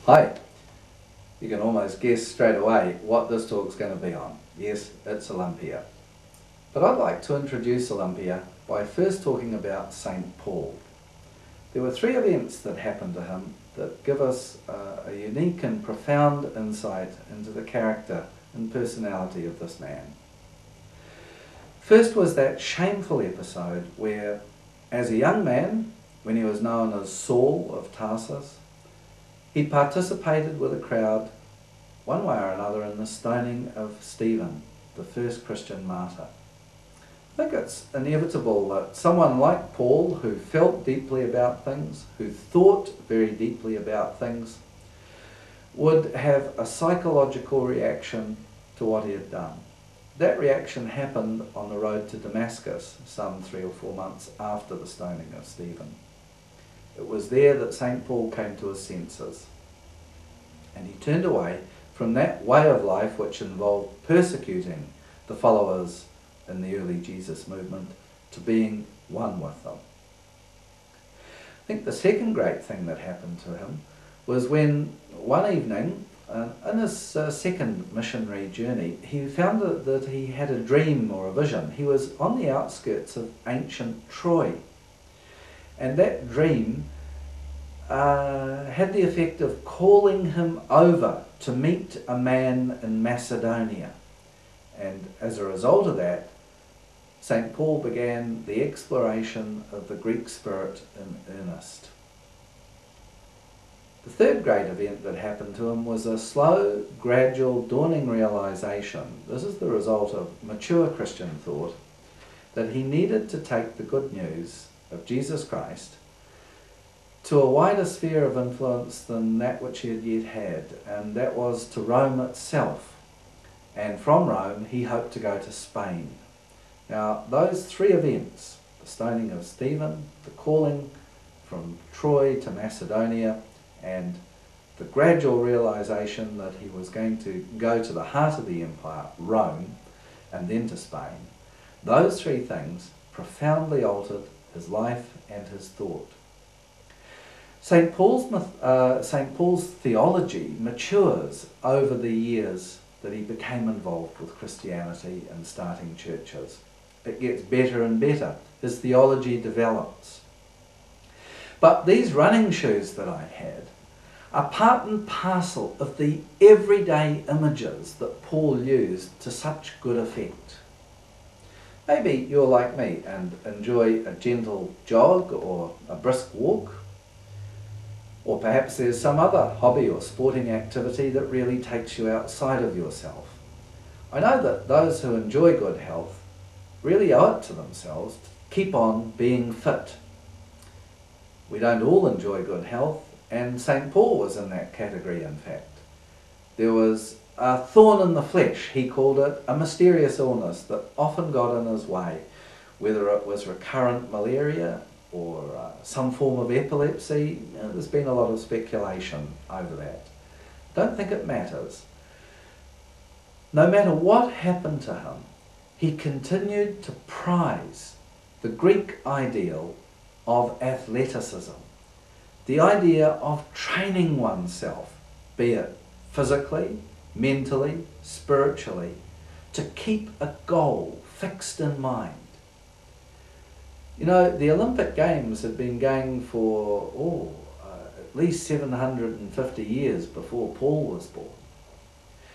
Hi, you can almost guess straight away what this talk's going to be on. Yes, it's Olympia. But I'd like to introduce Olympia by first talking about St. Paul. There were three events that happened to him that give us a unique and profound insight into the character and personality of this man. First was that shameful episode where, as a young man, when he was known as Saul of Tarsus, he participated with a crowd, one way or another, in the stoning of Stephen, the first Christian martyr. I think it's inevitable that someone like Paul, who felt deeply about things, who thought very deeply about things, would have a psychological reaction to what he had done. That reaction happened on the road to Damascus some 3 or 4 months after the stoning of Stephen. It was there that St. Paul came to his senses, and he turned away from that way of life which involved persecuting the followers in the early Jesus movement to being one with them. I think the second great thing that happened to him was when one evening, in his second missionary journey, he found that he had a dream or a vision. He was on the outskirts of ancient Troy. And that dream had the effect of calling him over to meet a man in Macedonia. And as a result of that, St. Paul began the exploration of the Greek spirit in earnest. The third great event that happened to him was a slow, gradual, dawning realization, this is the result of mature Christian thought, that he needed to take the good news of Jesus Christ to a wider sphere of influence than that which he had yet had, and that was to Rome itself. And from Rome he hoped to go to Spain. Now those three events, the stoning of Stephen, the calling from Troy to Macedonia, and the gradual realization that he was going to go to the heart of the empire, Rome, and then to Spain, those three things profoundly altered his life and his thought. St. Paul's theology matures over the years that he became involved with Christianity and starting churches. It gets better and better. His theology develops. But these running shoes that I had are part and parcel of the everyday images that Paul used to such good effect. Maybe you're like me and enjoy a gentle jog or a brisk walk, or perhaps there's some other hobby or sporting activity that really takes you outside of yourself. I know that those who enjoy good health really owe it to themselves to keep on being fit. We don't all enjoy good health, and St. Paul was in that category, in fact. There was a thorn in the flesh, he called it, a mysterious illness that often got in his way, whether it was recurrent malaria or some form of epilepsy. There's been a lot of speculation over that. Don't think it matters. No matter what happened to him, he continued to prize the Greek ideal of athleticism, the idea of training oneself, be it physically, mentally, spiritually, to keep a goal fixed in mind. You know, the Olympic Games had been going for at least 750 years before Paul was born.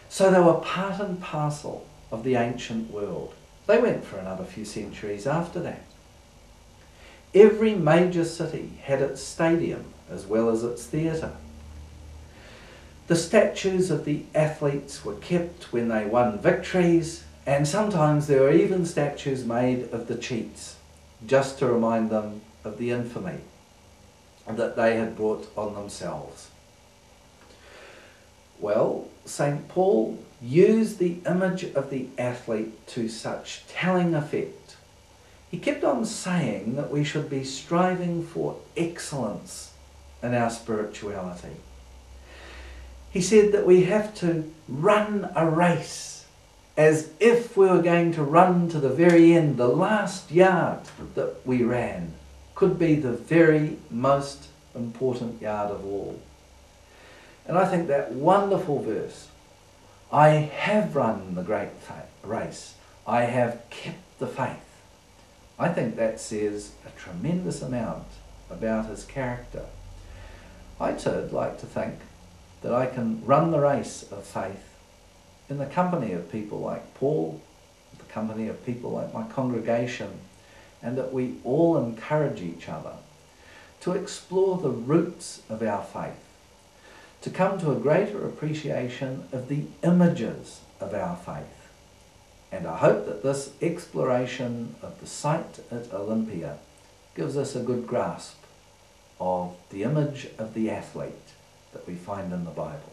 So they were part and parcel of the ancient world. They went for another few centuries after that. Every major city had its stadium as well as its theatre. The statues of the athletes were kept when they won victories, and sometimes there were even statues made of the cheats, just to remind them of the infamy that they had brought on themselves. Well, St. Paul used the image of the athlete to such telling effect. He kept on saying that we should be striving for excellence in our spirituality. He said that we have to run a race as if we were going to run to the very end. The last yard that we ran could be the very most important yard of all. And I think that wonderful verse, I have run the great race, I have kept the faith. I think that says a tremendous amount about his character. I too like to think that I can run the race of faith in the company of people like Paul, the company of people like my congregation, and that we all encourage each other to explore the roots of our faith, to come to a greater appreciation of the images of our faith. And I hope that this exploration of the site at Olympia gives us a good grasp of the image of the athlete that we find in the Bible.